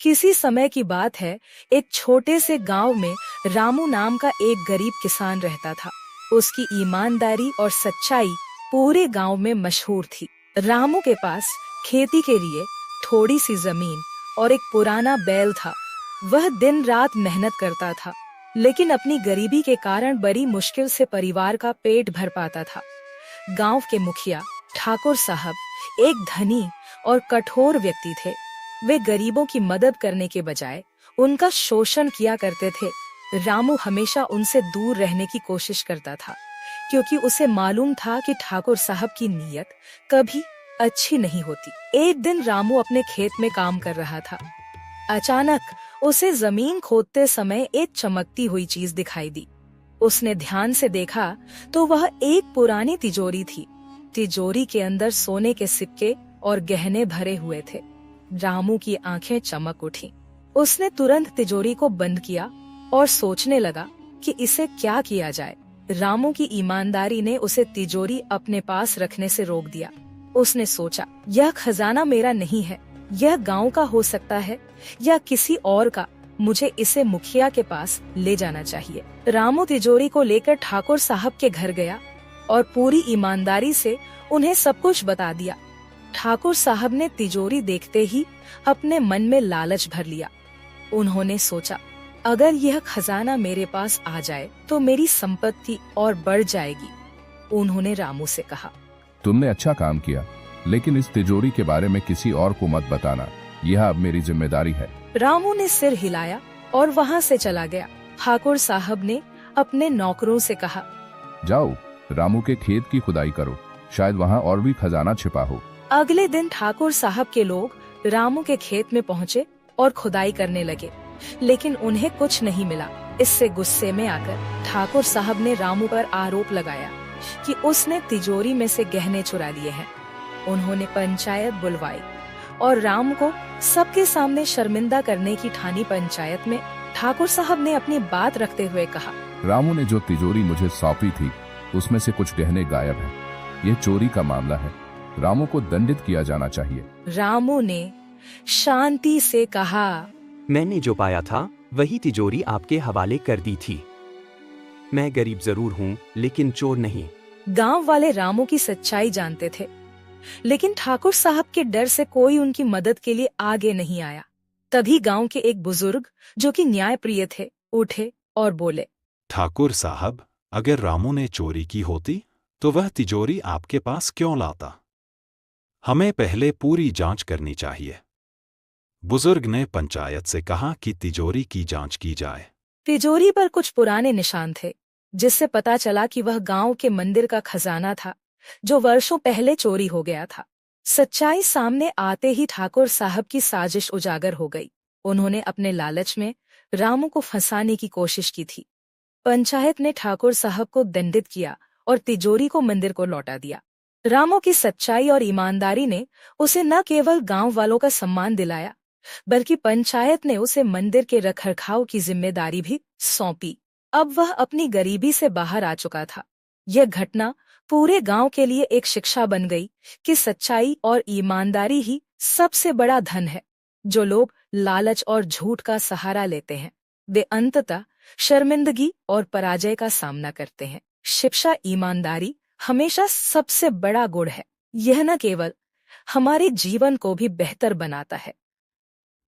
किसी समय की बात है, एक छोटे से गांव में रामू नाम का एक गरीब किसान रहता था। उसकी ईमानदारी और सच्चाई पूरे गांव में मशहूर थी। रामू के पास खेती के लिए थोड़ी सी जमीन और एक पुराना बैल था। वह दिन रात मेहनत करता था, लेकिन अपनी गरीबी के कारण बड़ी मुश्किल से परिवार का पेट भर पाता था। गांव के मुखिया ठाकुर साहब एक धनी और कठोर व्यक्ति थे। वे गरीबों की मदद करने के बजाय उनका शोषण किया करते थे। रामू हमेशा उनसे दूर रहने की कोशिश करता था, क्योंकि उसे मालूम था कि ठाकुर साहब की नीयत कभी अच्छी नहीं होती। एक दिन रामू अपने खेत में काम कर रहा था। अचानक उसे जमीन खोदते समय एक चमकती हुई चीज दिखाई दी। उसने ध्यान से देखा तो वह एक पुरानी तिजोरी थी। तिजोरी के अंदर सोने के सिक्के और गहने भरे हुए थे। रामू की आंखें चमक उठी। उसने तुरंत तिजोरी को बंद किया और सोचने लगा कि इसे क्या किया जाए। रामू की ईमानदारी ने उसे तिजोरी अपने पास रखने से रोक दिया। उसने सोचा, यह खजाना मेरा नहीं है, यह गांव का हो सकता है या किसी और का। मुझे इसे मुखिया के पास ले जाना चाहिए। रामू तिजोरी को लेकर ठाकुर साहब के घर गया और पूरी ईमानदारी से उन्हें सब कुछ बता दिया। ठाकुर साहब ने तिजोरी देखते ही अपने मन में लालच भर लिया। उन्होंने सोचा, अगर यह खजाना मेरे पास आ जाए तो मेरी संपत्ति और बढ़ जाएगी। उन्होंने रामू से कहा, तुमने अच्छा काम किया, लेकिन इस तिजोरी के बारे में किसी और को मत बताना, यह अब मेरी जिम्मेदारी है। रामू ने सिर हिलाया और वहाँ से चला गया। ठाकुर साहब ने अपने नौकरों से कहा, जाओ रामू के खेत की खुदाई करो, शायद वहाँ और भी खजाना छिपा हो। अगले दिन ठाकुर साहब के लोग रामू के खेत में पहुँचे और खुदाई करने लगे, लेकिन उन्हें कुछ नहीं मिला। इससे गुस्से में आकर ठाकुर साहब ने रामू पर आरोप लगाया कि उसने तिजोरी में से गहने चुरा लिए हैं। उन्होंने पंचायत बुलवाई और रामू को सबके सामने शर्मिंदा करने की ठानी। पंचायत में ठाकुर साहब ने अपनी बात रखते हुए कहा, रामू ने जो तिजोरी मुझे सौंपी थी उसमें से कुछ गहने गायब हैं। यह चोरी का मामला है, रामू को दंडित किया जाना चाहिए। रामू ने शांति से कहा, मैंने जो पाया था वही तिजोरी आपके हवाले कर दी थी। मैं गरीब जरूर हूँ, लेकिन चोर नहीं। गांव वाले रामू की सच्चाई जानते थे, लेकिन ठाकुर साहब के डर से कोई उनकी मदद के लिए आगे नहीं आया। तभी गांव के एक बुजुर्ग, जो कि न्यायप्रिय थे, उठे और बोले, ठाकुर साहब, अगर रामू ने चोरी की होती तो वह तिजोरी आपके पास क्यों लाता? हमें पहले पूरी जांच करनी चाहिए। बुजुर्ग ने पंचायत से कहा कि तिजोरी की जांच की जाए। तिजोरी पर कुछ पुराने निशान थे, जिससे पता चला कि वह गांव के मंदिर का खजाना था, जो वर्षों पहले चोरी हो गया था। सच्चाई सामने आते ही ठाकुर साहब की साजिश उजागर हो गई। उन्होंने अपने लालच में रामू को फंसाने की कोशिश की थी। पंचायत ने ठाकुर साहब को दंडित किया और तिजोरी को मंदिर को लौटा दिया। रामू की सच्चाई और ईमानदारी ने उसे न केवल गांव वालों का सम्मान दिलाया, बल्कि पंचायत ने उसे मंदिर के रखरखाव की जिम्मेदारी भी सौंपी। अब वह अपनी गरीबी से बाहर आ चुका था। यह घटना पूरे गांव के लिए एक शिक्षा बन गई कि सच्चाई और ईमानदारी ही सबसे बड़ा धन है। जो लोग लालच और झूठ का सहारा लेते हैं, वे अंततः शर्मिंदगी और पराजय का सामना करते हैं। शिक्षा ईमानदारी हमेशा सबसे बड़ा गुण है। यह न केवल हमारे जीवन को भी बेहतर बनाता है,